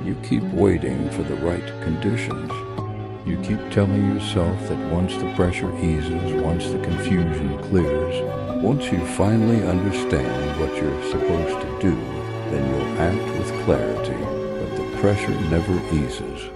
You keep waiting for the right conditions. You keep telling yourself that once the pressure eases, once the confusion clears, once you finally understand what you're supposed to do, then you'll act with clarity. But the pressure never eases.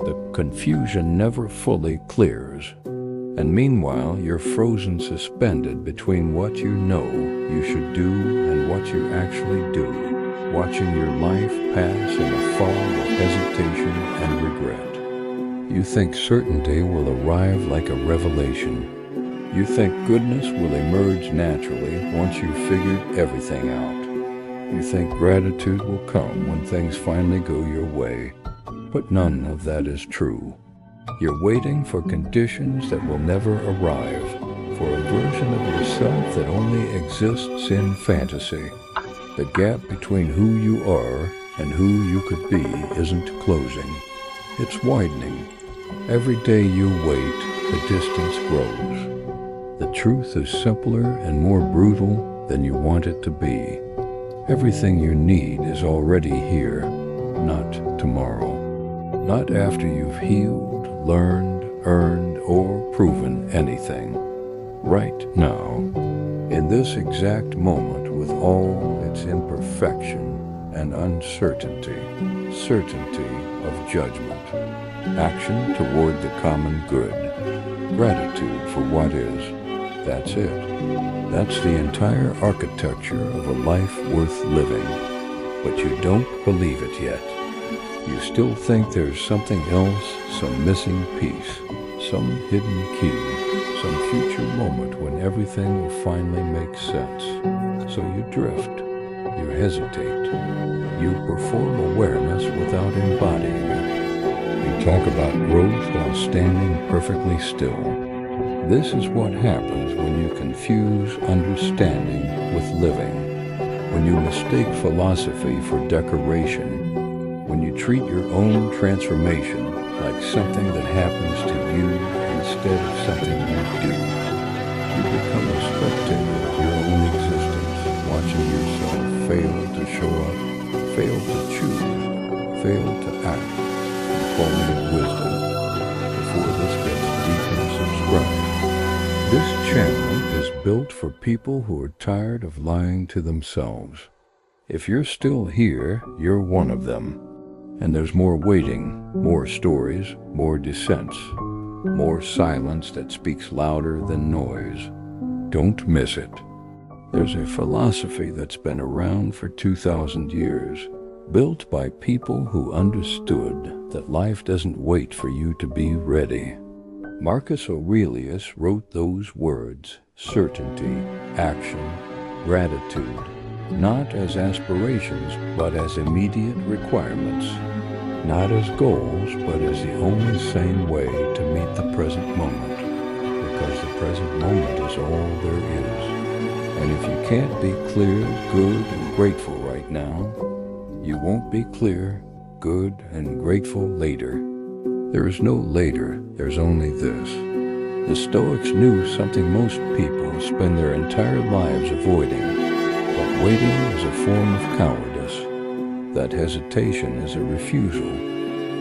The confusion never fully clears. And meanwhile, you're frozen suspended between what you know you should do and what you actually do, watching your life pass in a fog of hesitation and regret. You think certainty will arrive like a revelation. You think goodness will emerge naturally once you've figured everything out. You think gratitude will come when things finally go your way. But none of that is true. You're waiting for conditions that will never arrive, for a version of yourself that only exists in fantasy. The gap between who you are and who you could be isn't closing. It's widening. Every day you wait, the distance grows. The truth is simpler and more brutal than you want it to be. Everything you need is already here, not tomorrow. Not after you've healed, learned, earned, or proven anything. Right now, in this exact moment with all its imperfection and uncertainty, certainty of judgment, action toward the common good, gratitude for what is. That's it. That's the entire architecture of a life worth living. But you don't believe it yet. You still think there's something else, some missing piece, some hidden key, some future moment when everything will finally make sense. So you drift, you hesitate, you perform awareness without embodying it. You talk about growth while standing perfectly still. This is what happens when you confuse understanding with living, when you mistake philosophy for decoration, when you treat your own transformation like something that happens to you instead of something you do. You become a spectator of your own existence, watching yourself fail to show up, fail to choose, fail to act, and calling it wisdom. Before this gets deeper, subscribe. This channel is built for people who are tired of lying to themselves. If you're still here, you're one of them. And there's more waiting, more stories, more dissents, more silence that speaks louder than noise. Don't miss it. There's a philosophy that's been around for 2,000 years, built by people who understood that life doesn't wait for you to be ready. Marcus Aurelius wrote those words, certainty, action, gratitude, not as aspirations, but as immediate requirements, not as goals, but as the only sane way to meet the present moment, because the present moment is all there is. And if you can't be clear, good, and grateful right now, you won't be clear, good, and grateful later. There is no later, there's only this. The Stoics knew something most people spend their entire lives avoiding, that waiting is a form of cowardice, that hesitation is a refusal,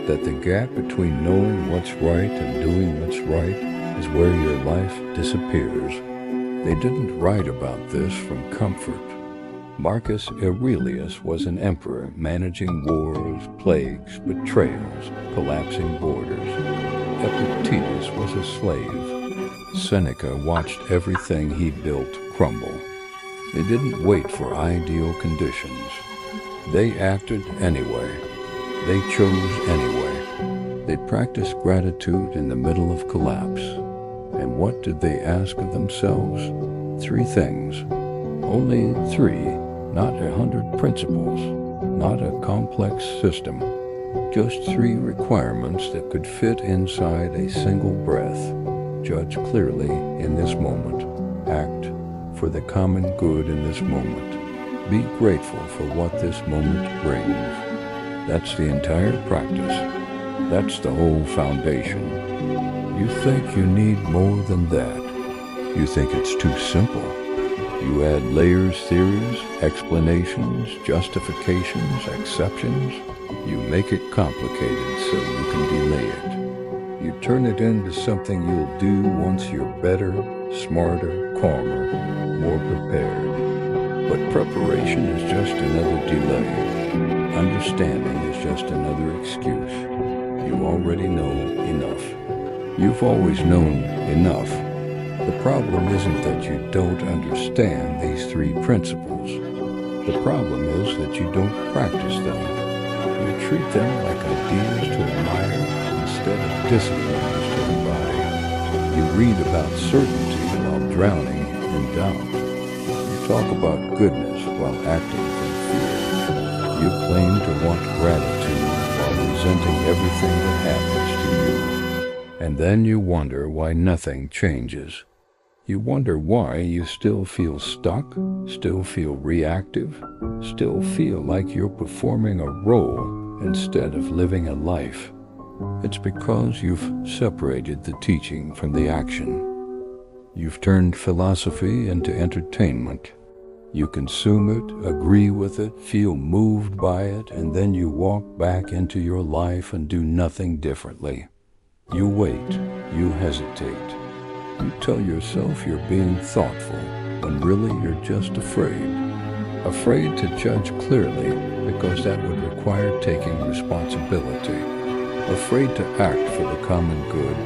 that the gap between knowing what's right and doing what's right is where your life disappears. They didn't write about this from comfort. Marcus Aurelius was an emperor managing wars, plagues, betrayals, collapsing borders. Epictetus was a slave. Seneca watched everything he built crumble. They didn't wait for ideal conditions. They acted anyway. They chose anyway. They practiced gratitude in the middle of collapse. And what did they ask of themselves? 3 things. Only 3. Not 100 principles, not a complex system, just 3 requirements that could fit inside a single breath. Judge clearly in this moment. Act for the common good in this moment. Be grateful for what this moment brings. That's the entire practice. That's the whole foundation. You think you need more than that. You think it's too simple. You add layers, theories, explanations, justifications, exceptions. You make it complicated so you can delay it. You turn it into something you'll do once you're better, smarter, calmer, more prepared. But preparation is just another delay. Understanding is just another excuse. You already know enough. You've always known enough. The problem isn't that you don't understand these three principles. The problem is that you don't practice them. You treat them like ideas to admire instead of disciplines to embody. You read about certainty while drowning in doubt. You talk about goodness while acting from fear. You claim to want gratitude while resenting everything that happens to you. And then you wonder why nothing changes. You wonder why you still feel stuck, still feel reactive, still feel like you're performing a role instead of living a life. It's because you've separated the teaching from the action. You've turned philosophy into entertainment. You consume it, agree with it, feel moved by it, and then you walk back into your life and do nothing differently. You wait, you hesitate. You tell yourself you're being thoughtful, when really you're just afraid. Afraid to judge clearly, because that would require taking responsibility. Afraid to act for the common good,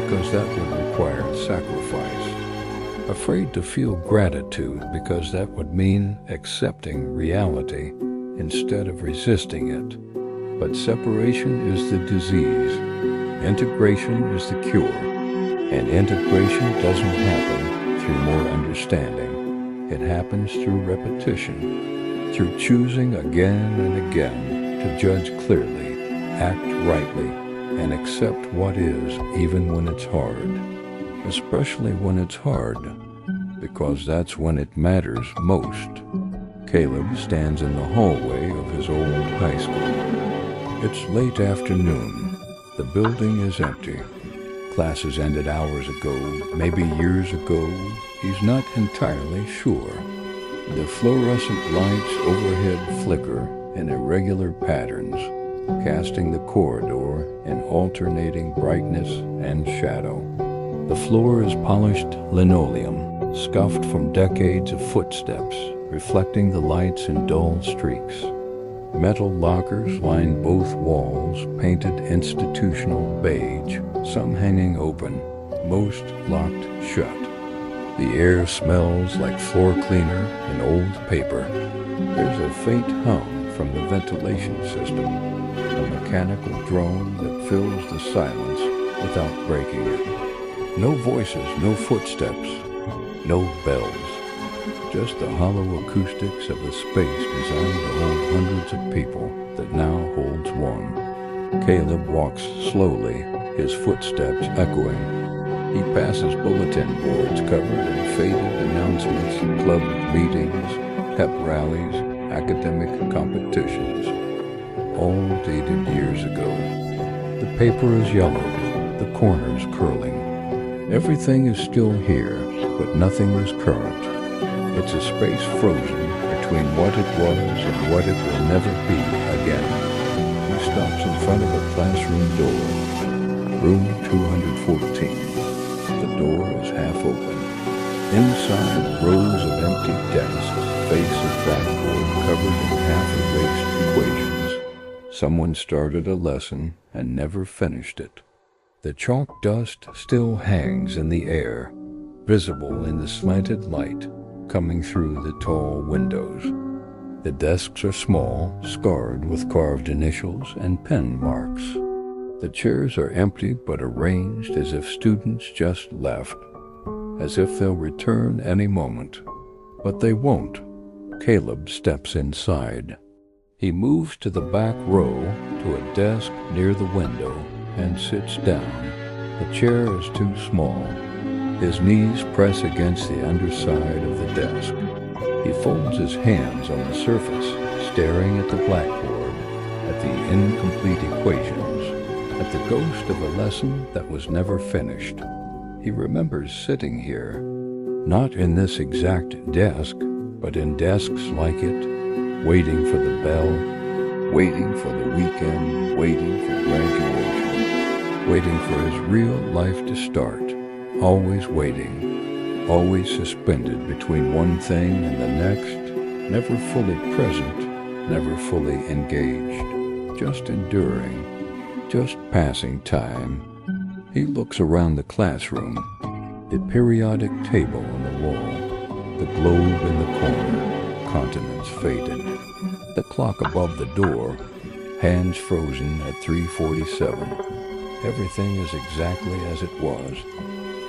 because that would require sacrifice. Afraid to feel gratitude, because that would mean accepting reality instead of resisting it. But separation is the disease. Integration is the cure. And integration doesn't happen through more understanding. It happens through repetition, through choosing again and again to judge clearly, act rightly, and accept what is even when it's hard. Especially when it's hard, because that's when it matters most. Caleb stands in the hallway of his old high school. It's late afternoon. The building is empty. Classes ended hours ago, maybe years ago. He's not entirely sure. The fluorescent lights overhead flicker in irregular patterns, casting the corridor in alternating brightness and shadow. The floor is polished linoleum, scuffed from decades of footsteps, reflecting the lights in dull streaks. Metal lockers line both walls, painted institutional beige, some hanging open, most locked shut. The air smells like floor cleaner and old paper. There's a faint hum from the ventilation system, a mechanical drone that fills the silence without breaking it. No voices, no footsteps, no bells. Just the hollow acoustics of a space designed to hold hundreds of people that now holds one. Caleb walks slowly, his footsteps echoing. He passes bulletin boards covered in faded announcements, club meetings, pep rallies, academic competitions, all dated years ago. The paper is yellowed, the corners curling. Everything is still here, but nothing is current. It's a space frozen between what it was and what it will never be again. He stops in front of a classroom door. Room 214. The door is half open. Inside, rows of empty desks face a blackboard covered in half-erased equations. Someone started a lesson and never finished it. The chalk dust still hangs in the air, visible in the slanted light coming through the tall windows. The desks are small, scarred with carved initials and pen marks. The chairs are empty but arranged as if students just left, as if they'll return any moment. But they won't. Caleb steps inside. He moves to the back row to a desk near the window and sits down. The chair is too small. His knees press against the underside of the desk. He folds his hands on the surface, staring at the blackboard, at the incomplete equations, at the ghost of a lesson that was never finished. He remembers sitting here, Not in this exact desk, but in desks like it, waiting for the bell, waiting for the weekend, waiting for graduation, waiting for his real life to start, always waiting, always suspended between one thing and the next, never fully present, never fully engaged, just enduring, just passing time. He looks around the classroom, the periodic table on the wall, the globe in the corner, continents faded, the clock above the door, hands frozen at 3:47. Everything is exactly as it was,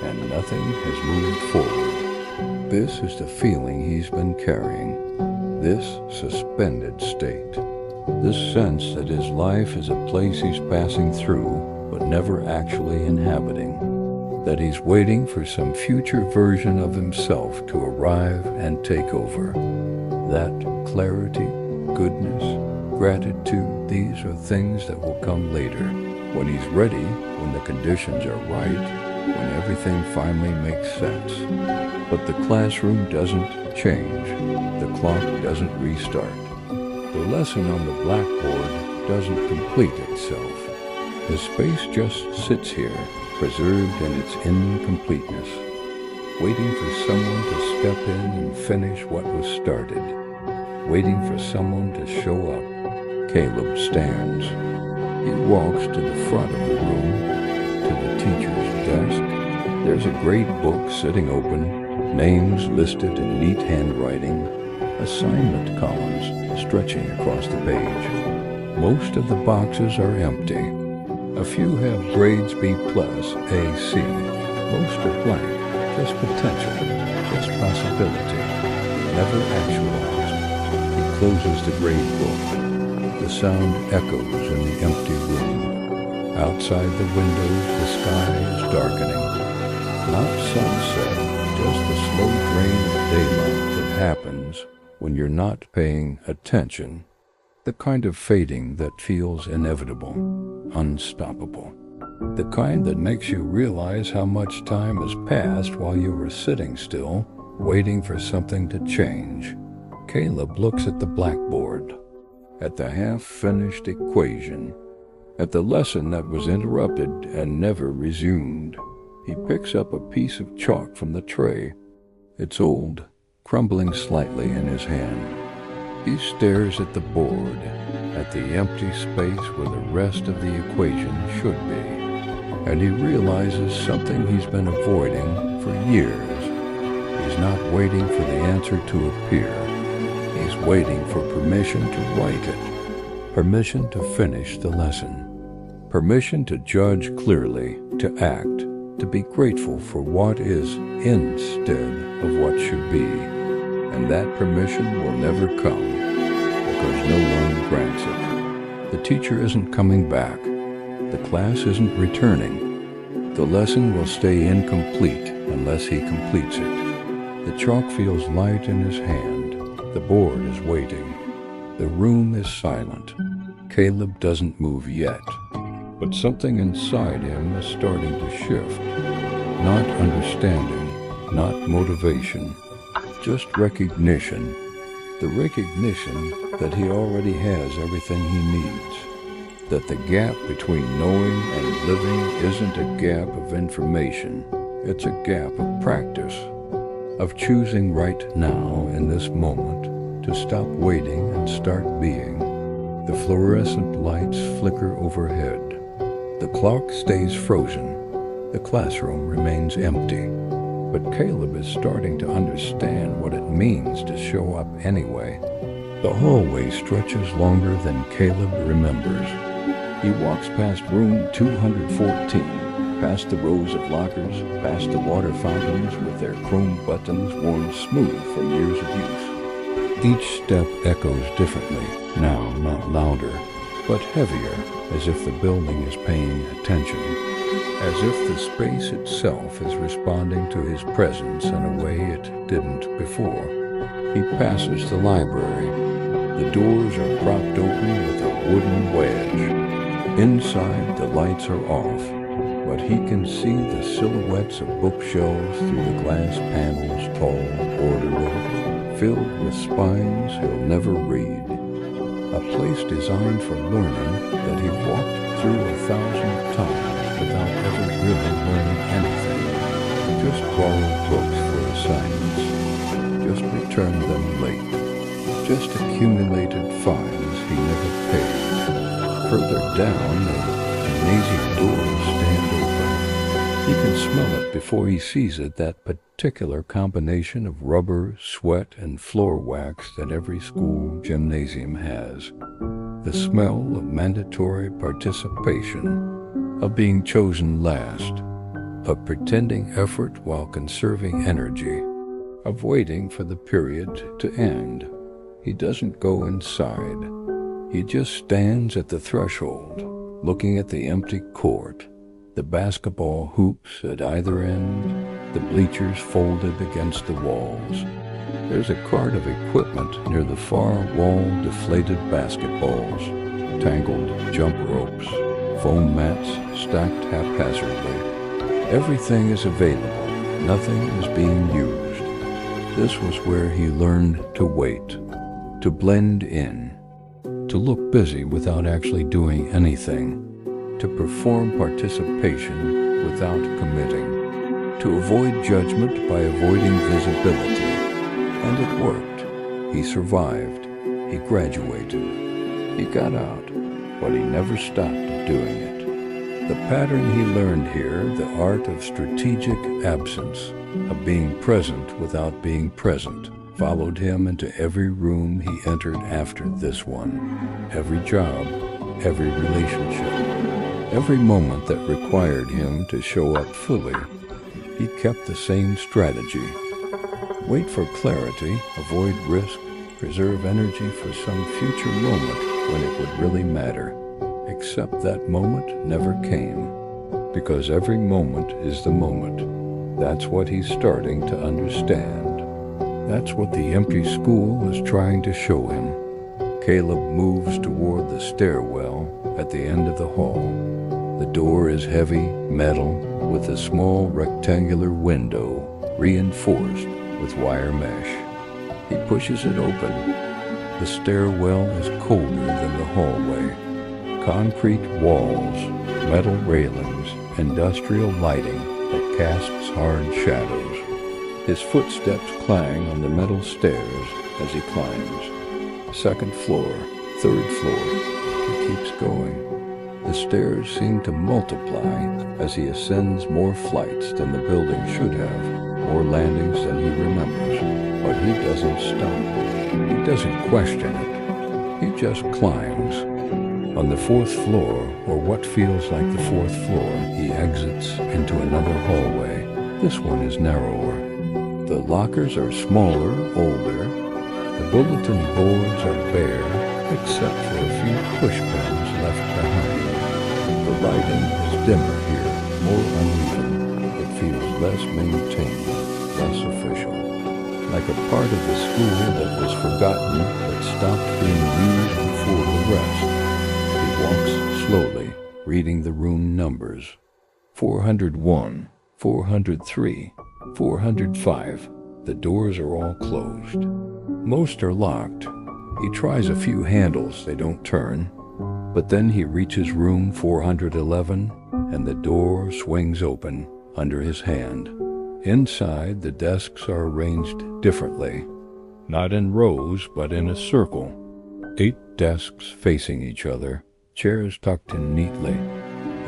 and nothing has moved forward. This is the feeling he's been carrying, this suspended state, this sense that his life is a place he's passing through but never actually inhabiting, that he's waiting for some future version of himself to arrive and take over. That clarity, goodness, gratitude, these are things that will come later, when he's ready, when the conditions are right, when everything finally makes sense. But the classroom doesn't change. The clock doesn't restart. The lesson on the blackboard doesn't complete itself. The space just sits here, preserved in its incompleteness, waiting for someone to step in and finish what was started, waiting for someone to show up. Caleb stands. He walks to the front of the room, to the teacher's desk. There's a great book sitting open, names listed in neat handwriting, assignment columns stretching across the page. Most of the boxes are empty. A few have grades B+, A, C. Most are blank, just potential, just possibility, never actualized. He closes the grade book. The sound echoes in the empty room. Outside the windows, the sky is darkening. Not sunset, just the slow drain of daylight that happens when you're not paying attention. The kind of fading that feels inevitable, unstoppable. The kind that makes you realize how much time has passed while you were sitting still, waiting for something to change. Caleb looks at the blackboard, at the half-finished equation, at the lesson that was interrupted and never resumed. He picks up a piece of chalk from the tray. It's old, crumbling slightly in his hand. He stares at the board, at the empty space where the rest of the equation should be, and he realizes something he's been avoiding for years. He's not waiting for the answer to appear. He's waiting for permission to write it, permission to finish the lesson, permission to judge clearly, to act, to be grateful for what is instead of what should be. And that permission will never come, because no one grants it. The teacher isn't coming back. The class isn't returning. The lesson will stay incomplete unless he completes it. The chalk feels light in his hand. The board is waiting. The room is silent. Caleb doesn't move yet, but something inside him is starting to shift. Not understanding, not motivation, just recognition. The recognition that he already has everything he needs. That the gap between knowing and living isn't a gap of information. It's a gap of practice. Of choosing right now in this moment to stop waiting and start being. The fluorescent lights flicker overhead. The clock stays frozen. The classroom remains empty. But Caleb is starting to understand what it means to show up anyway. The hallway stretches longer than Caleb remembers. He walks past room 214, past the rows of lockers, past the water fountains with their chrome buttons worn smooth from years of use. Each step echoes differently, now not louder, but heavier, as if the building is paying attention. As if the space itself is responding to his presence in a way it didn't before. He passes the library. The doors are propped open with a wooden wedge. Inside, the lights are off, but he can see the silhouettes of bookshelves through the glass panels, tall, orderly, filled with spines he'll never read. A place designed for learning that he walked through 1,000 times without ever really learning anything. Just borrowed books for assignments. Just returned them late. Just accumulated fines he never paid. Further down, the gymnasium doors stand open. He can smell it before he sees it, that particular combination of rubber, sweat, and floor wax that every school gymnasium has. The smell of mandatory participation, of being chosen last, of pretending effort while conserving energy, of waiting for the period to end. He doesn't go inside. He just stands at the threshold, looking at the empty court, the basketball hoops at either end, the bleachers folded against the walls. There's a cart of equipment near the far wall, deflated basketballs, tangled jump ropes, foam mats stacked haphazardly. Everything is available. Nothing is being used. This was where he learned to wait, to blend in, to look busy without actually doing anything, to perform participation without committing, to avoid judgment by avoiding visibility. And it worked. He survived. He graduated. He got out, but he never stopped doing it. The pattern he learned here, the art of strategic absence, of being present without being present, followed him into every room he entered after this one, every job, every relationship, every moment that required him to show up fully. He kept the same strategy. Wait for clarity, avoid risk, preserve energy for some future moment when it would really matter. Except that moment never came, because every moment is the moment. That's what he's starting to understand. That's what the empty school is trying to show him. Caleb moves toward the stairwell at the end of the hall. The door is heavy, metal, with a small rectangular window, reinforced with wire mesh. He pushes it open. The stairwell is colder than the hallway. Concrete walls, metal railings, industrial lighting that casts hard shadows. His footsteps clang on the metal stairs as he climbs. Second floor, third floor. He keeps going. The stairs seem to multiply as he ascends more flights than the building should have, more landings than he remembers. But he doesn't stop. He doesn't question it. He just climbs. On the fourth floor, or what feels like the fourth floor, he exits into another hallway. This one is narrower. The lockers are smaller, older. The bulletin boards are bare, except for a few pushpins left behind. The lighting is dimmer here, more uneven. It feels less maintained, less official. Like a part of the school that was forgotten, that stopped being used before the rest. He walks slowly, reading the room numbers. 401, 403, 405. The doors are all closed. Most are locked. He tries a few handles, they don't turn. But then he reaches room 411, and the door swings open under his hand. Inside, the desks are arranged differently. Not in rows, but in a circle. 8 desks facing each other, chairs tucked in neatly.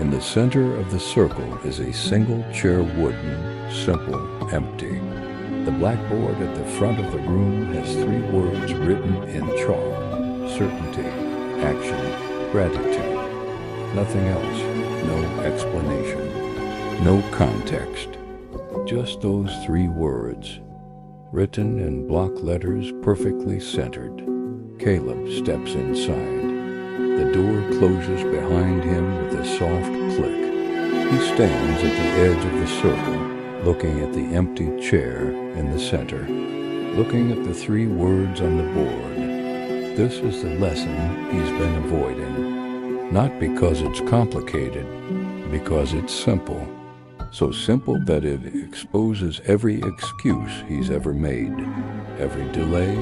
In the center of the circle is a single chair, wooden, simple, empty. The blackboard at the front of the room has 3 words written in chalk: certainty, action, gratitude. Nothing else, no explanation, no context. Just those 3 words, written in block letters perfectly centered. Caleb steps inside. The door closes behind him with a soft click. He stands at the edge of the circle, looking at the empty chair in the center, looking at the 3 words on the board. This is the lesson he's been avoiding. Not because it's complicated, Because it's simple. So simple that it exposes every excuse he's ever made, every delay,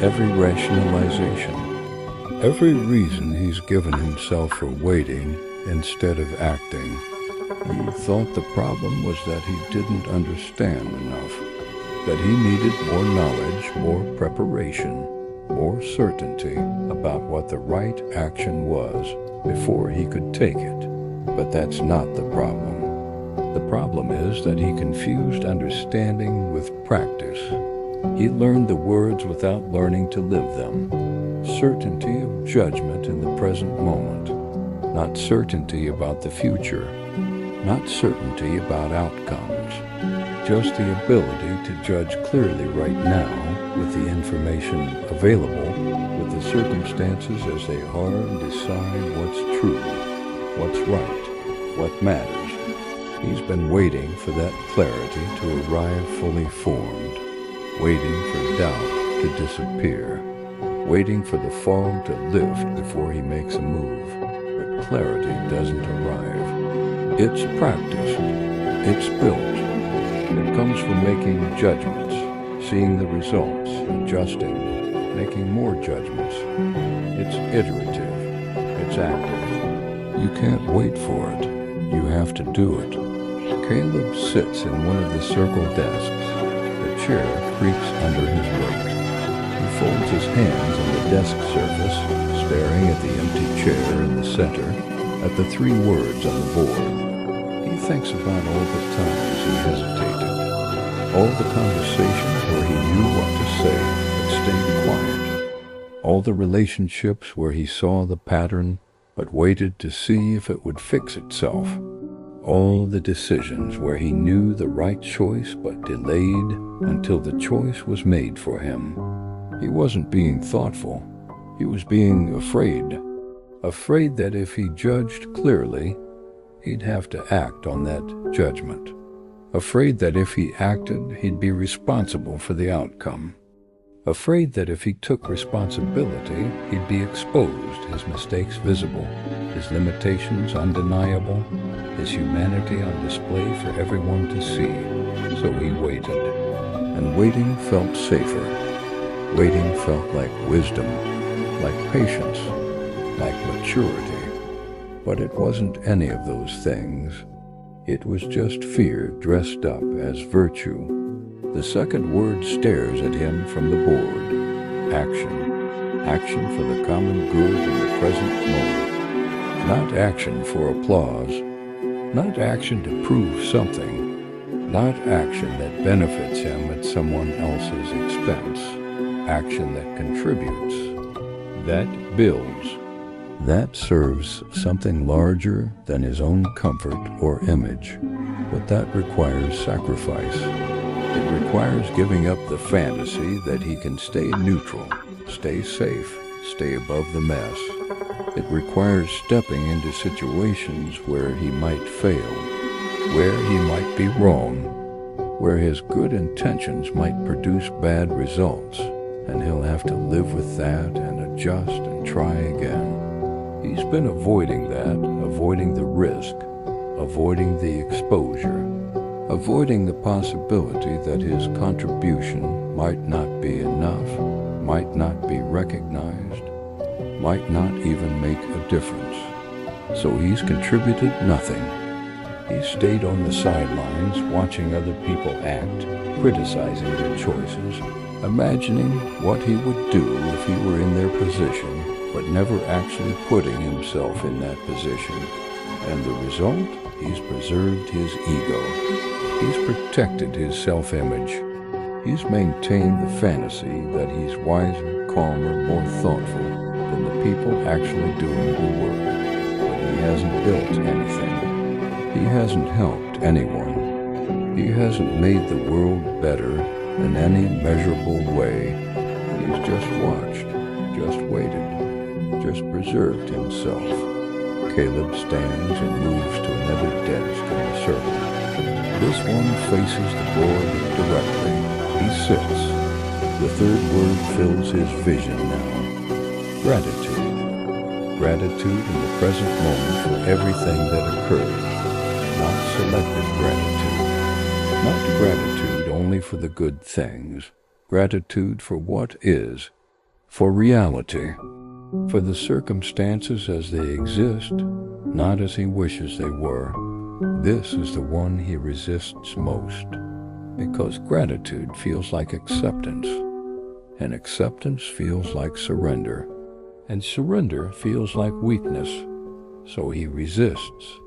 every rationalization, every reason he's given himself for waiting instead of acting. He thought the problem was that he didn't understand enough, that he needed more knowledge, more preparation, more certainty about what the right action was before he could take it. But that's not the problem. The problem is that he confused understanding with practice. He learned the words without learning to live them. Certainty of judgment in the present moment, not certainty about the future, not certainty about outcomes, just the ability to judge clearly right now with the information available, with the circumstances as they are, and decide what's true, what's right, what matters. He's been waiting for that clarity to arrive fully formed, waiting for doubt to disappear, waiting for the fog to lift before he makes a move. But clarity doesn't arrive. It's practiced. It's built. It comes from making judgments, seeing the results, adjusting, making more judgments. It's iterative. It's active. You can't wait for it. You have to do it. Caleb sits in one of the circle desks. The chair creaks under his weight. He folds his hands on the desk surface, staring at the empty chair in the center, at the three words on the board. He thinks about all the times he hesitated, all the conversations where he knew what to say but stayed quiet, all the relationships where he saw the pattern but waited to see if it would fix itself, all the decisions where he knew the right choice but delayed until the choice was made for him. He wasn't being thoughtful. He was being afraid. Afraid that if he judged clearly, he'd have to act on that judgment. Afraid that if he acted, he'd be responsible for the outcome. Afraid that if he took responsibility, he'd be exposed, his mistakes visible, his limitations undeniable, his humanity on display for everyone to see. So he waited. And waiting felt safer. Waiting felt like wisdom, like patience, like maturity. But it wasn't any of those things. It was just fear dressed up as virtue. The second word stares at him from the board. Action. Action for the common good in the present moment. Not action for applause. Not action to prove something. Not action that benefits him at someone else's expense. Action that contributes. That builds. That serves something larger than his own comfort or image. But that requires sacrifice. It requires giving up the fantasy that he can stay neutral, stay safe, stay above the mess. It requires stepping into situations where he might fail, where he might be wrong, where his good intentions might produce bad results, and he'll have to live with that and adjust and try again. He's been avoiding that, avoiding the risk, avoiding the exposure, avoiding the possibility that his contribution might not be enough, might not be recognized, might not even make a difference. So he's contributed nothing. He stayed on the sidelines, watching other people act, criticizing their choices, imagining what he would do if he were in their position, but never actually putting himself in that position. And the result? He's preserved his ego. He's protected his self-image. He's maintained the fantasy that he's wiser, calmer, more thoughtful than the people actually doing the work. But he hasn't built anything. He hasn't helped anyone. He hasn't made the world better in any measurable way. He's just watched, just waited, just preserved himself. Caleb stands and moves to another desk in the circle. This one faces the board directly. He sits. The third word fills his vision now. Gratitude. Gratitude in the present moment for everything that occurs, not selective gratitude. Not gratitude only for the good things, gratitude for what is, for reality, for the circumstances as they exist, not as he wishes they were. This is the one he resists most, because gratitude feels like acceptance, and acceptance feels like surrender, and surrender feels like weakness. So he resists,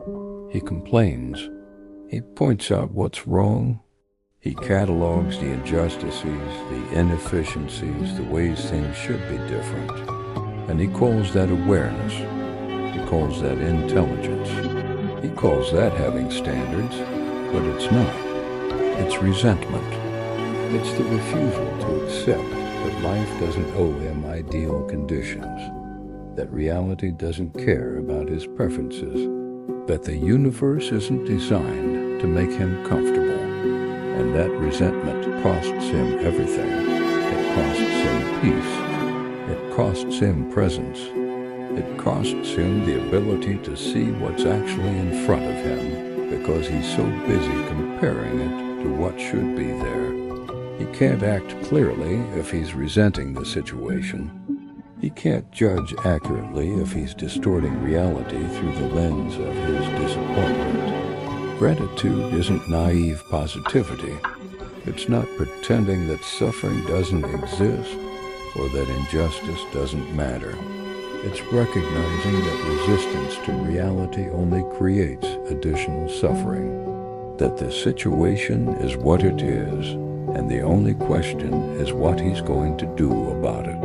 he complains, he points out what's wrong, he catalogs the injustices, the inefficiencies, the ways things should be different, and he calls that awareness, he calls that intelligence, he calls that having standards, but it's not. It's resentment. It's the refusal to accept that life doesn't owe him ideal conditions, that reality doesn't care about his preferences, that the universe isn't designed to make him comfortable, and that resentment costs him everything. It costs him peace. It costs him presence. It costs him the ability to see what's actually in front of him, because he's so busy comparing it to what should be there. He can't act clearly if he's resenting the situation. He can't judge accurately if he's distorting reality through the lens of his disappointment. Gratitude isn't naive positivity. It's not pretending that suffering doesn't exist or that injustice doesn't matter. It's recognizing that resistance to reality only creates additional suffering, that the situation is what it is, and the only question is what he's going to do about it.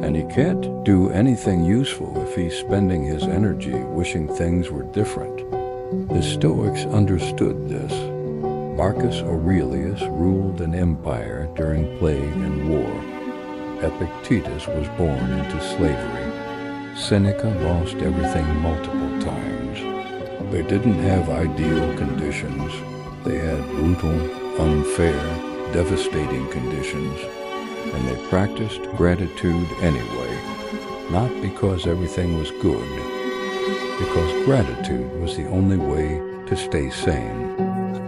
And he can't do anything useful if he's spending his energy wishing things were different. The Stoics understood this. Marcus Aurelius ruled an empire during plague and war. Epictetus was born into slavery. Seneca lost everything multiple times. They didn't have ideal conditions. They had brutal, unfair, devastating conditions, and they practiced gratitude anyway, not because everything was good, because gratitude was the only way to stay sane,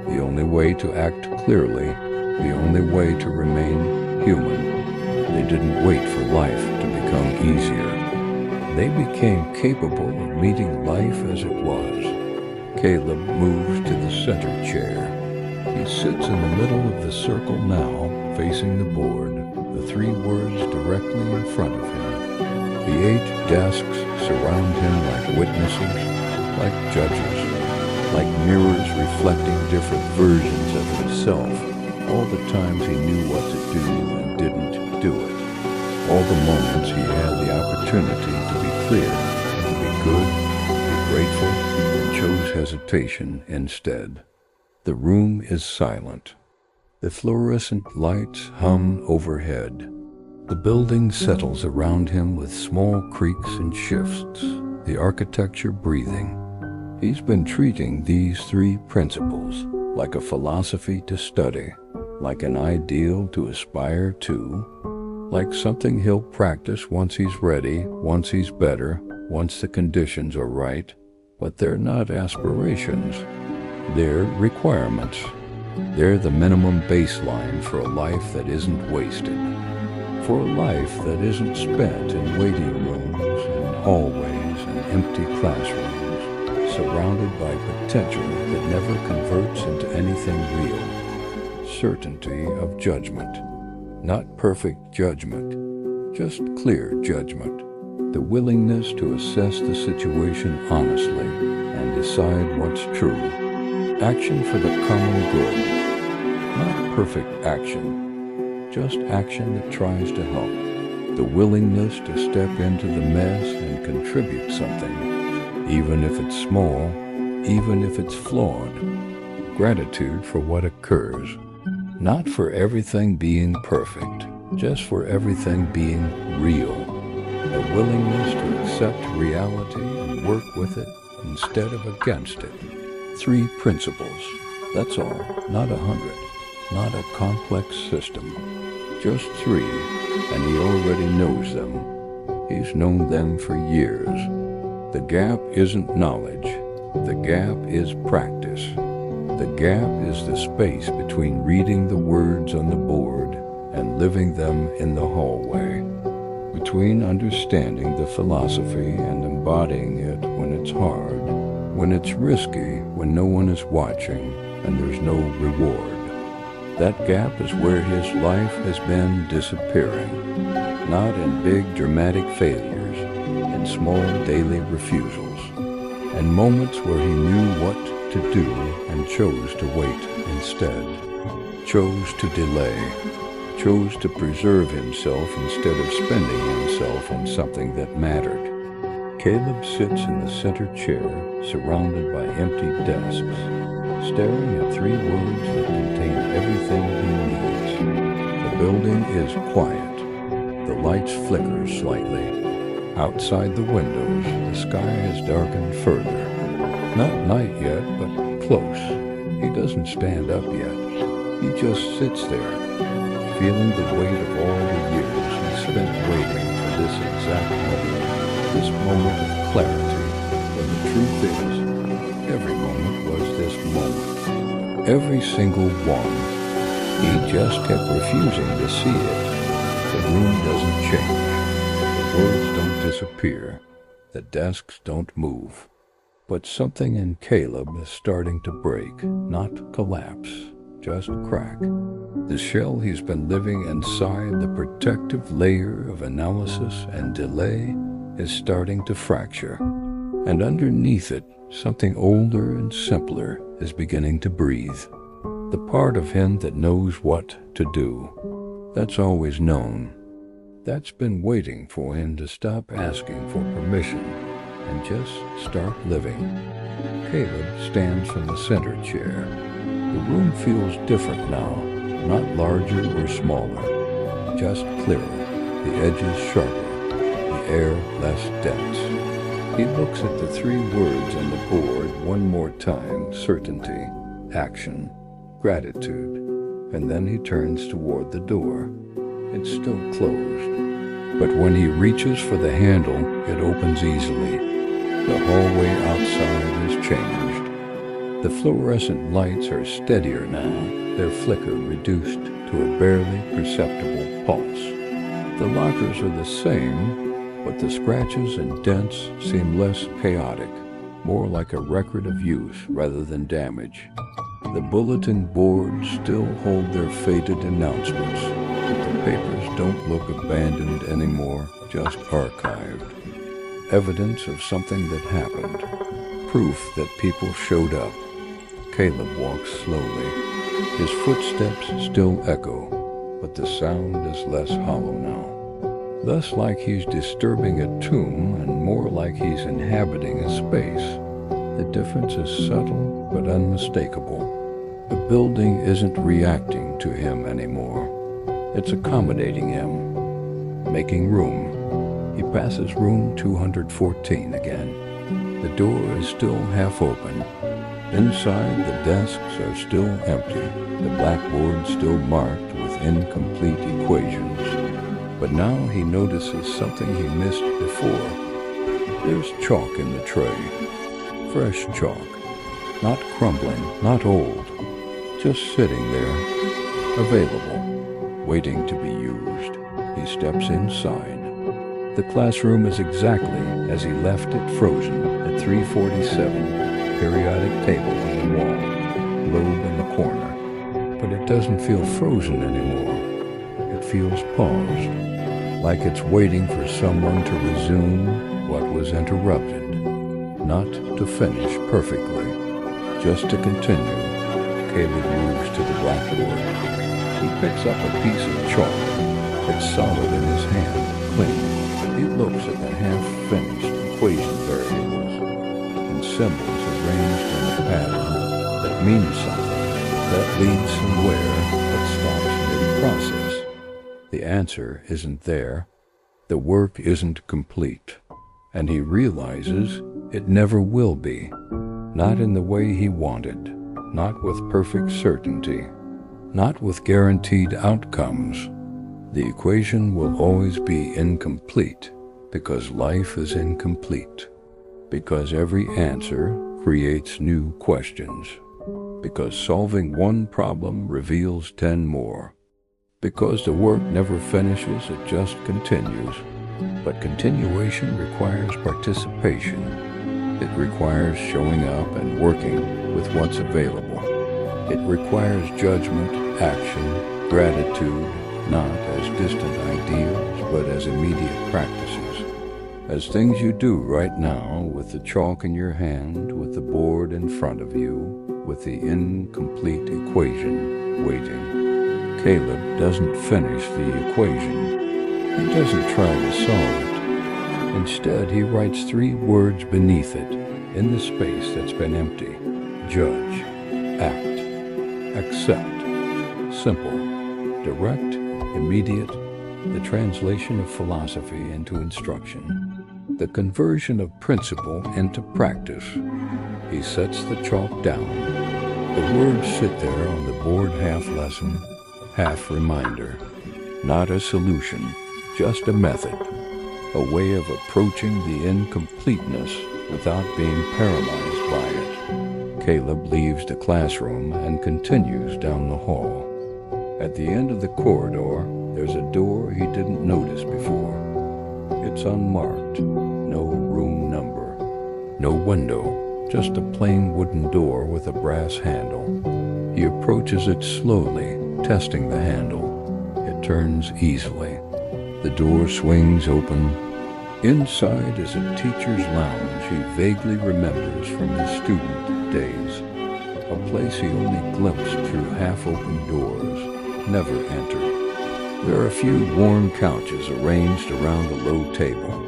the only way to act clearly, the only way to remain human. They didn't wait for life to become easier. They became capable of meeting life as it was. Caleb moves to the center chair. He sits in the middle of the circle now, facing the board, the 3 words directly in front of him. The 8 desks surround him like witnesses, like judges, like mirrors reflecting different versions of himself, all the times he knew what to do and didn't do it. All the moments he had the opportunity to be clear, to be good, to be grateful, and chose hesitation instead. The room is silent. The fluorescent lights hum overhead. The building settles around him with small creaks and shifts, the architecture breathing. He's been treating these 3 principles like a philosophy to study, like an ideal to aspire to, like something he'll practice once he's ready, once he's better, once the conditions are right. But they're not aspirations. They're requirements. They're the minimum baseline for a life that isn't wasted, for a life that isn't spent in waiting rooms and hallways and empty classrooms, surrounded by potential that never converts into anything real. Certainty of judgment. Not perfect judgment, just clear judgment. The willingness to assess the situation honestly and decide what's true. Action for the common good. Not perfect action, just action that tries to help. The willingness to step into the mess and contribute something, even if it's small, even if it's flawed. Gratitude for what occurs. Not for everything being perfect, just for everything being real. A willingness to accept reality and work with it instead of against it. 3 principles. That's all, not 100, not a complex system. Just 3, and he already knows them. He's known them for years. The gap isn't knowledge. The gap is practice. The gap is the space between reading the words on the board and living them in the hallway, between understanding the philosophy and embodying it when it's hard, when it's risky, when no one is watching and there's no reward. That gap is where his life has been disappearing, not in big dramatic failures, in small daily refusals, and moments where he knew what to do and chose to wait instead, chose to delay, chose to preserve himself instead of spending himself on something that mattered. Caleb sits in the center chair, surrounded by empty desks, staring at three words that contain everything he needs. The building is quiet. The lights flicker slightly. Outside the windows, the sky has darkened further. Not night yet, but close. He doesn't stand up yet. He just sits there, feeling the weight of all the years he spent waiting for this exact moment, this moment of clarity, when the truth is, every moment was this moment. Every single one. He just kept refusing to see it. The room doesn't change. The words don't disappear. The desks don't move. But something in Caleb is starting to break, not collapse, just crack. The shell he's been living inside, the protective layer of analysis and delay, is starting to fracture. And underneath it, something older and simpler is beginning to breathe. The part of him that knows what to do. That's always known. That's been waiting for him to stop asking for permission and just start living. Caleb stands from the center chair. The room feels different now, not larger or smaller, just clearer, the edges sharper, the air less dense. He looks at the three words on the board one more time: certainty, action, gratitude, and then he turns toward the door. It's still closed, but when he reaches for the handle, it opens easily. The hallway outside has changed. The fluorescent lights are steadier now, their flicker reduced to a barely perceptible pulse. The lockers are the same, but the scratches and dents seem less chaotic, more like a record of use rather than damage. The bulletin boards still hold their faded announcements, but the papers don't look abandoned anymore, just archived. Evidence of something that happened. Proof that people showed up. Caleb walks slowly. His footsteps still echo, but the sound is less hollow now. Less like he's disturbing a tomb and more like he's inhabiting a space. The difference is subtle but unmistakable. The building isn't reacting to him anymore. It's accommodating him, making room. He passes room 214 again. The door is still half open. Inside, the desks are still empty, the blackboard still marked with incomplete equations. But now he notices something he missed before. There's chalk in the tray. Fresh chalk. Not crumbling, not old. Just sitting there, available, waiting to be used. He steps inside. The classroom is exactly as he left it, frozen at 347, periodic table on the wall, globe in the corner. But it doesn't feel frozen anymore. It feels paused, like it's waiting for someone to resume what was interrupted, not to finish perfectly, just to continue. Caleb moves to the blackboard. He picks up a piece of chalk. It's solid in his hand, clean. He looks at the half-finished equation variables and symbols arranged in a pattern that means something, that leads somewhere, that stops mid-process. The answer isn't there. The work isn't complete. And he realizes it never will be. Not in the way he wanted. Not with perfect certainty. Not with guaranteed outcomes. The equation will always be incomplete, because life is incomplete, because every answer creates new questions, because solving one problem reveals 10 more, because the work never finishes, it just continues. But continuation requires participation. It requires showing up and working with what's available. It requires judgment, action, gratitude, not as distant ideals, but as immediate practices, as things you do right now with the chalk in your hand, with the board in front of you, with the incomplete equation waiting. Caleb doesn't finish the equation. He doesn't try to solve it. Instead, he writes 3 words beneath it, in the space that's been empty. Judge, act, accept. Simple, direct, immediate, the translation of philosophy into instruction, the conversion of principle into practice. He sets the chalk down. The words sit there on the board, half lesson, half reminder. Not a solution, just a method, a way of approaching the incompleteness without being paralyzed by it. Caleb leaves the classroom and continues down the hall. At the end of the corridor, there's a door he didn't notice before. It's unmarked, no room number, no window, just a plain wooden door with a brass handle. He approaches it slowly, testing the handle. It turns easily. The door swings open. Inside is a teacher's lounge he vaguely remembers from his student days, a place he only glimpsed through half-open doors, never entered. There are a few worn couches arranged around a low table,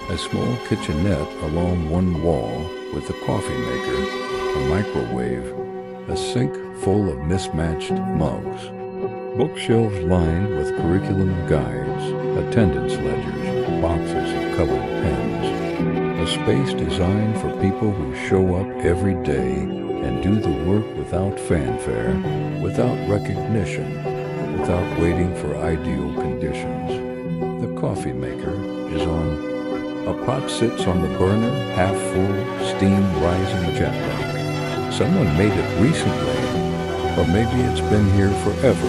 a small kitchenette along one wall with a coffee maker, a microwave, a sink full of mismatched mugs, bookshelves lined with curriculum guides, attendance ledgers, boxes of colored pens, a space designed for people who show up every day and do the work without fanfare, without recognition, without waiting for ideal conditions. The coffee maker is on. A pot sits on the burner, half full, steam rising gently. Someone made it recently, or maybe it's been here forever.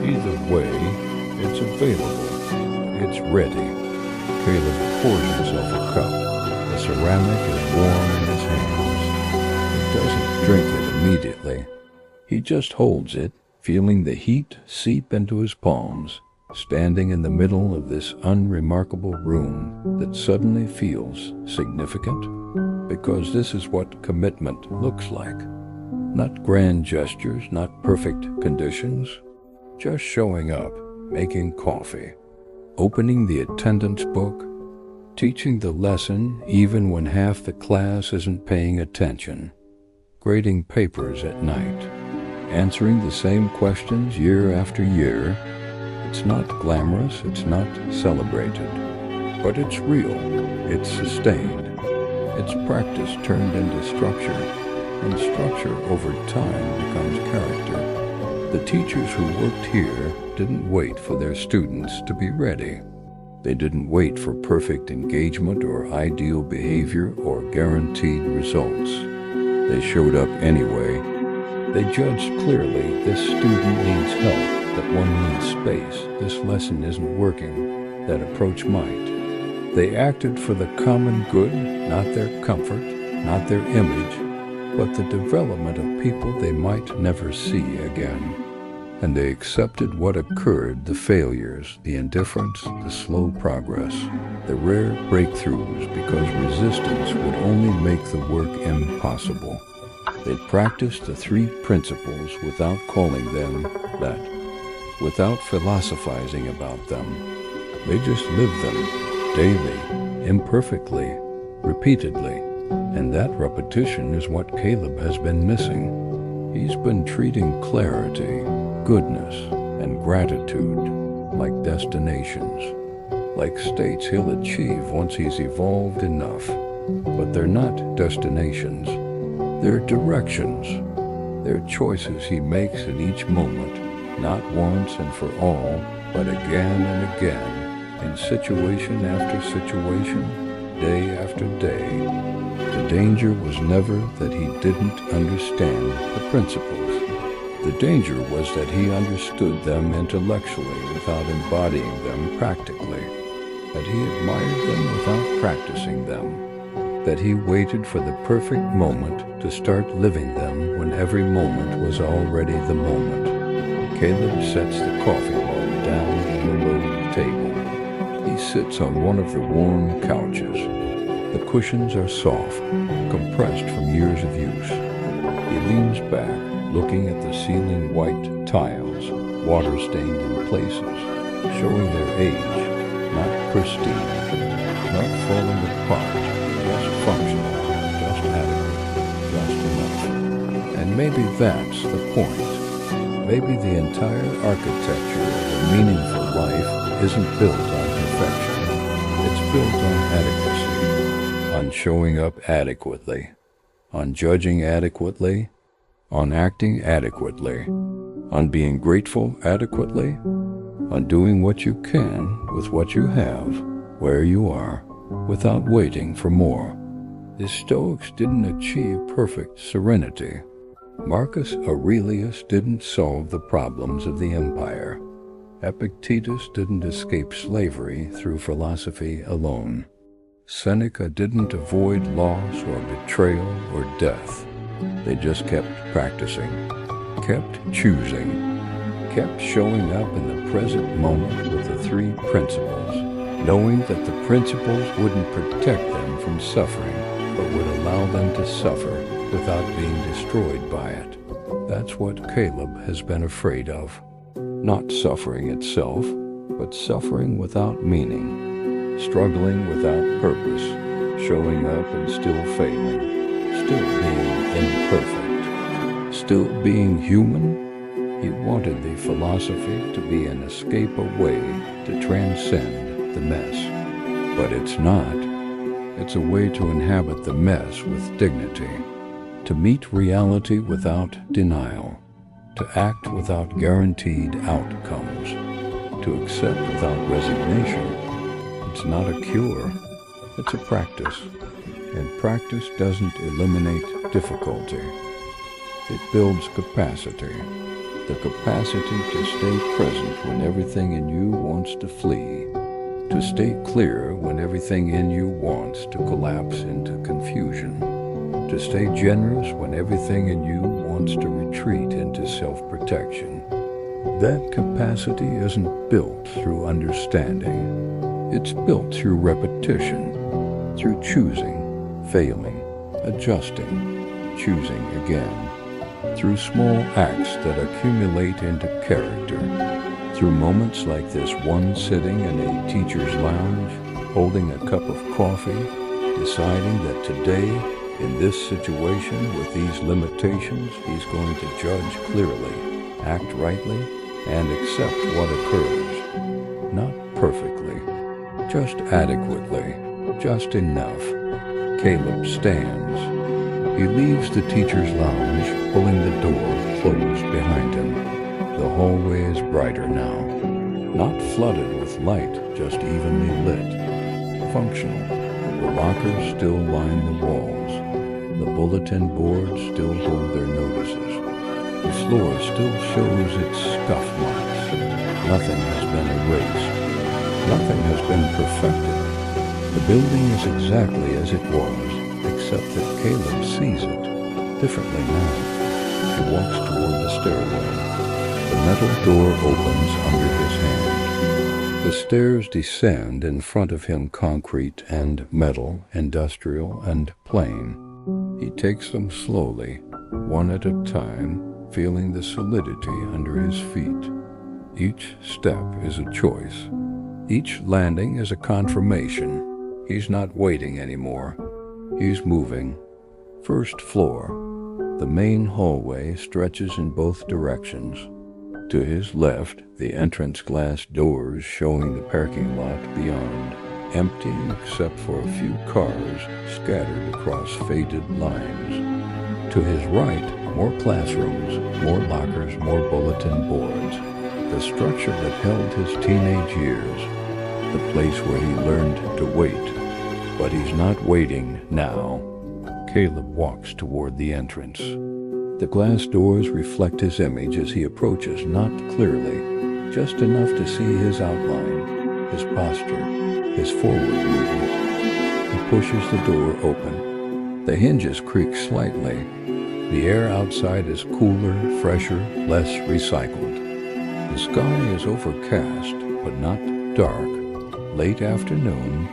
Either way, it's available. It's ready. Caleb pours himself a cup. The ceramic is warm in his hands. He doesn't drink it immediately. He just holds it, feeling the heat seep into his palms, standing in the middle of this unremarkable room that suddenly feels significant, because this is what commitment looks like. Not grand gestures, not perfect conditions, just showing up, making coffee, opening the attendance book, teaching the lesson even when half the class isn't paying attention, grading papers at night, answering the same questions year after year. It's not glamorous, it's not celebrated, but it's real, it's sustained. It's practice turned into structure, and structure over time becomes character. The teachers who worked here didn't wait for their students to be ready. They didn't wait for perfect engagement or ideal behavior or guaranteed results. They showed up anyway. They judged clearly, this student needs help, that one needs space, this lesson isn't working, that approach might. They acted for the common good, not their comfort, not their image, but the development of people they might never see again. And they accepted what occurred, the failures, the indifference, the slow progress, the rare breakthroughs, because resistance would only make the work impossible. They practiced the 3 principles without calling them that, without philosophizing about them. They just lived them, daily, imperfectly, repeatedly. And that repetition is what Caleb has been missing. He's been treating clarity, goodness, and gratitude like destinations, like states he'll achieve once he's evolved enough. But they're not destinations. They're directions. They're choices he makes in each moment, not once and for all, but again and again, in situation after situation, day after day. The danger was never that he didn't understand the principles. The danger was that he understood them intellectually without embodying them practically, that he admired them without practicing them, that he waited for the perfect moment to start living them when every moment was already the moment. Caleb sets the coffee mug down on the low table. He sits on one of the worn couches. The cushions are soft, compressed from years of use. He leans back, looking at the ceiling white tiles, water-stained in places, showing their age, not pristine, not falling apart, just functional, just adequate, just enough. And maybe that's the point. Maybe the entire architecture of a meaningful life isn't built on perfection. It's built on adequacy, on showing up adequately, on judging adequately, on acting adequately, on being grateful adequately, on doing what you can with what you have, where you are, without waiting for more. The Stoics didn't achieve perfect serenity. Marcus Aurelius didn't solve the problems of the empire. Epictetus didn't escape slavery through philosophy alone. Seneca didn't avoid loss or betrayal or death. They just kept practicing, kept choosing, kept showing up in the present moment with the three principles, knowing that the principles wouldn't protect them from suffering, but would allow them to suffer without being destroyed by it. That's what Caleb has been afraid of. Not suffering itself, but suffering without meaning, struggling without purpose, showing up and still failing, still being imperfect, still being human. He wanted the philosophy to be an escape away to transcend the mess. But it's not. It's a way to inhabit the mess with dignity, to meet reality without denial, to act without guaranteed outcomes, to accept without resignation. It's not a cure, it's a practice. And practice doesn't eliminate difficulty. It builds capacity. The capacity to stay present when everything in you wants to flee, to stay clear when everything in you wants to collapse into confusion, to stay generous when everything in you wants to retreat into self-protection. That capacity isn't built through understanding. It's built through repetition, through choosing, failing, adjusting, choosing again, through small acts that accumulate into character, through moments like this one sitting in a teacher's lounge, holding a cup of coffee, deciding that today, in this situation with these limitations, he's going to judge clearly, act rightly, and accept what occurs. Not perfectly, just adequately, just enough. Caleb stands. He leaves the teacher's lounge, pulling the door closed behind him. The hallway is brighter now, not flooded with light, just evenly lit. Functional. The lockers still line the walls. The bulletin boards still hold their notices. The floor still shows its scuff marks. Nothing has been erased. Nothing has been perfected. The building is exactly as it was, except that Caleb sees it differently now. He walks toward the stairway. The metal door opens under his hand. The stairs descend in front of him, concrete and metal, industrial and plain. He takes them slowly, one at a time, feeling the solidity under his feet. Each step is a choice. Each landing is a confirmation. He's not waiting anymore. He's moving. First floor. The main hallway stretches in both directions. To his left, the entrance glass doors showing the parking lot beyond, empty except for a few cars scattered across faded lines. To his right, more classrooms, more lockers, more bulletin boards. The structure that held his teenage years. the place where he learned to wait. But he's not waiting now. Caleb walks toward the entrance. The glass doors reflect his image as he approaches, not clearly, just enough to see his outline, his posture, his forward movement. He pushes the door open. The hinges creak slightly. The air outside is cooler, fresher, less recycled. The sky is overcast, but not dark. Late afternoon,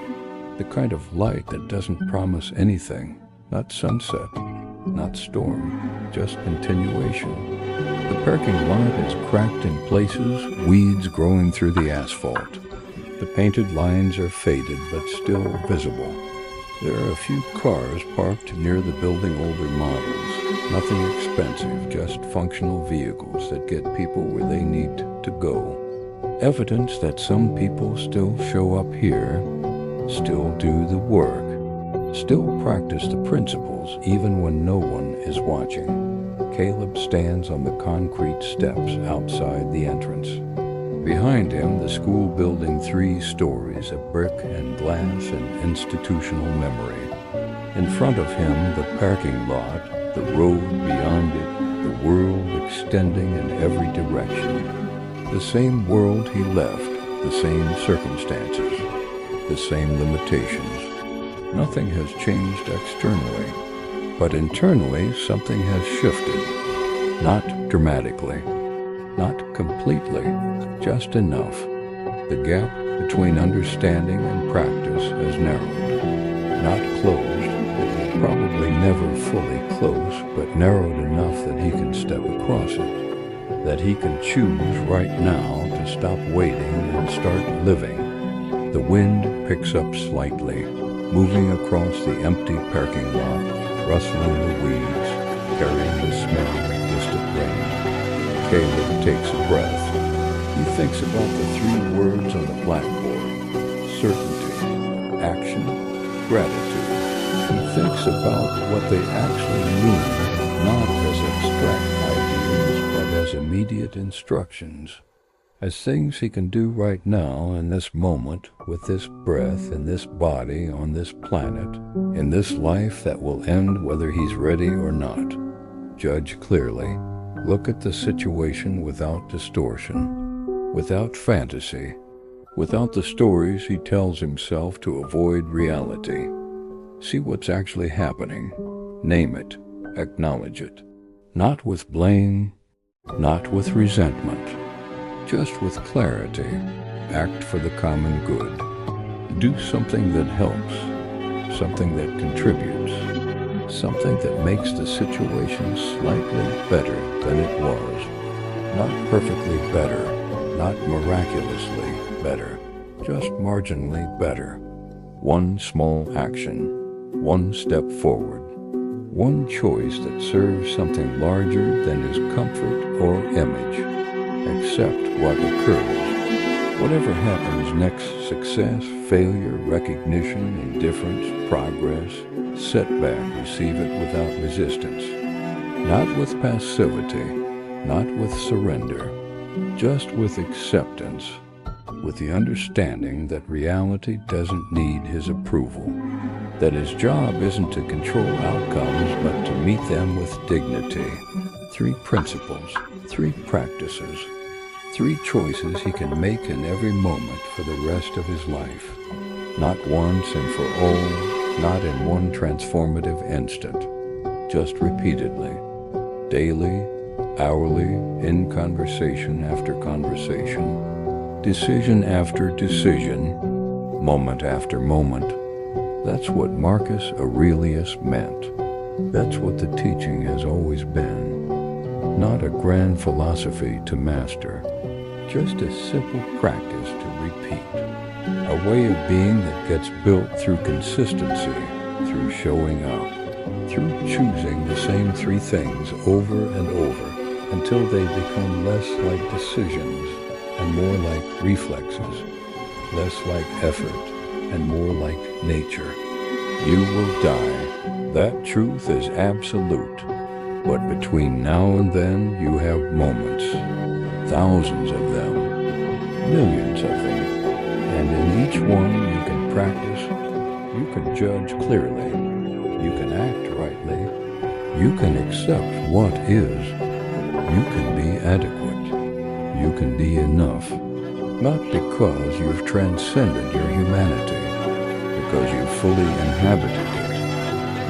the kind of light that doesn't promise anything. Not sunset, not storm, just continuation. The parking lot is cracked in places, weeds growing through the asphalt. The painted lines are faded but still visible. There are a few cars parked near the building, older models. Nothing expensive, just functional vehicles that get people where they need to go. Evidence that some people still show up here, still do the work, still practice the principles even when no one is watching. Caleb stands on the concrete steps outside the entrance. Behind him, the school building, 3 stories of brick and glass and institutional memory. In front of him, the parking lot, the road beyond it, the world extending in every direction. The same world he left, the same circumstances, the same limitations. Nothing has changed externally, but internally something has shifted. Not dramatically, not completely, just enough. The gap between understanding and practice has narrowed. Not closed, probably never fully close, but narrowed enough that he can step across it, that he can choose right now to stop waiting and start living. The wind picks up slightly, moving across the empty parking lot, rustling the weeds, carrying the smell of distant rain. Caleb takes a breath. He thinks about the 3 words on the blackboard: certainty, action, gratitude. He thinks about what they actually mean, not as abstract ideas, but as immediate instructions. As things he can do right now in this moment, with this breath in this body on this planet, in this life that will end whether he's ready or not. Judge clearly. Look at the situation without distortion, without fantasy, without the stories he tells himself to avoid reality. See what's actually happening. Name it. Acknowledge it. Not with blame, not with resentment. Just with clarity, act for the common good. Do something that helps, something that contributes, something that makes the situation slightly better than it was. Not perfectly better, not miraculously better, just marginally better. One small action, one step forward, one choice that serves something larger than his comfort or image. Accept what occurs. Whatever happens next, success, failure, recognition, indifference, progress, setback, receive it without resistance. Not with passivity, not with surrender, just with acceptance, with the understanding that reality doesn't need his approval, that his job isn't to control outcomes, but to meet them with dignity. 3 principles, 3 practices, 3 choices he can make in every moment for the rest of his life. Not once and for all, not in one transformative instant, just repeatedly, daily, hourly, in conversation after conversation, decision after decision, moment after moment. That's what Marcus Aurelius meant. That's what the teaching has always been. Not a grand philosophy to master, just a simple practice to repeat. A way of being that gets built through consistency, through showing up, through choosing the same 3 things over and over until they become less like decisions and more like reflexes, less like effort and more like nature. You will die. That truth is absolute. But between now and then, you have moments, thousands of them, millions of them, And in each one you can practice, you can judge clearly, you can act rightly, you can accept what is, you can be adequate, you can be enough, not because you've transcended your humanity, because you've fully inhabited it,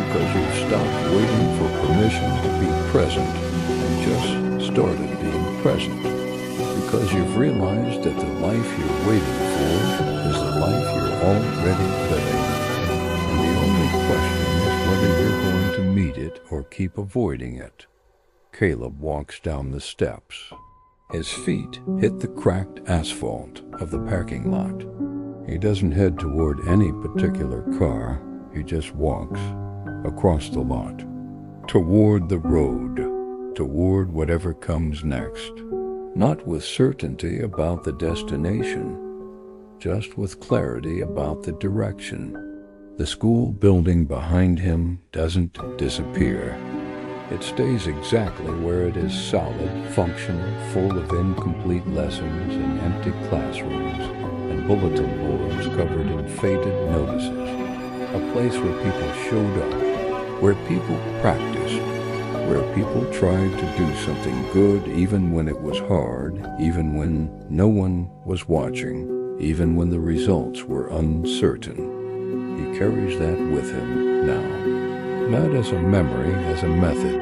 because you've stopped waiting for permission to be present and just started being present, because you've realized that the life you're waiting for is the life you're already living. And the only question is whether you're going to meet it or keep avoiding it. Caleb walks down the steps. His feet hit the cracked asphalt of the parking lot. He doesn't head toward any particular car. He just walks across the lot, toward the road, toward whatever comes next. Not with certainty about the destination, just with clarity about the direction. The school building behind him doesn't disappear. It stays exactly where it is, solid, functional, full of incomplete lessons and empty classrooms and bulletin boards covered in faded notices. A place where people showed up, where people practiced, where people tried to do something good even when it was hard, even when no one was watching, even when the results were uncertain. He carries that with him now, not as a memory, as a method,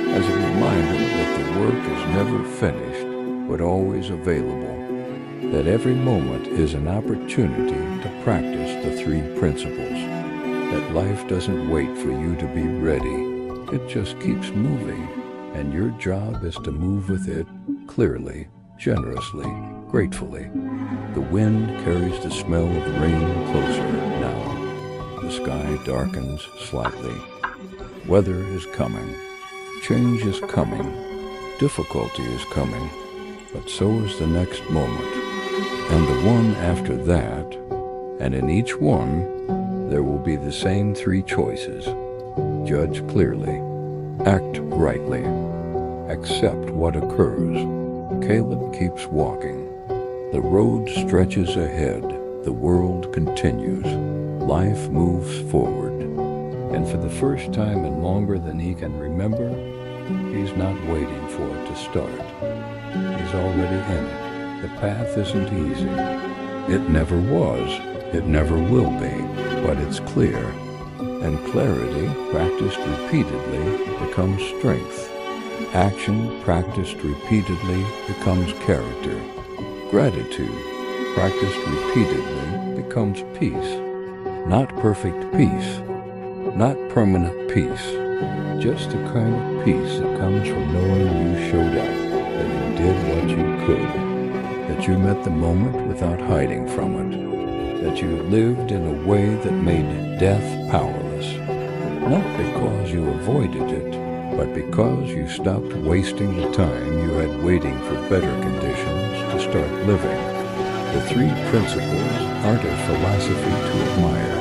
as a reminder that the work is never finished but always available, that every moment is an opportunity to practice the three principles, that life doesn't wait for you to be ready. It just keeps moving, and your job is to move with it clearly, generously, gratefully. The wind carries the smell of rain closer now. The sky darkens slightly. Weather is coming. Change is coming. Difficulty is coming. But so is the next moment, and the one after that, and in each one, there will be the same three choices. Judge clearly, act rightly, accept what occurs. Caleb keeps walking. The road stretches ahead. The world continues. Life moves forward. And for the first time in longer than he can remember, he's not waiting for it to start. He's already in it. The path isn't easy. It never was. It never will be. But it's clear. And clarity, practiced repeatedly, becomes strength. Action, practiced repeatedly, becomes character. Gratitude, practiced repeatedly, becomes peace. Not perfect peace, not permanent peace, just the kind of peace that comes from knowing you showed up, that you did what you could, that you met the moment without hiding from it, that you lived in a way that made death powerless, not because you avoided it, but because you stopped wasting the time you had waiting for better conditions to start living. The three principles aren't a philosophy to admire,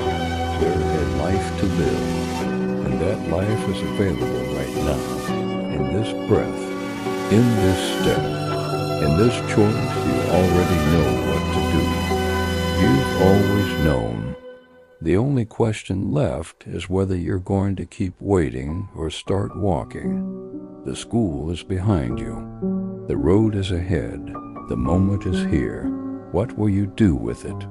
they're a life to live, and that life is available right now, in this breath, in this step, in this choice. You already know what to do. You've always known. The only question left is whether you're going to keep waiting or start walking. The school is behind you. The road is ahead. The moment is here. What will you do with it?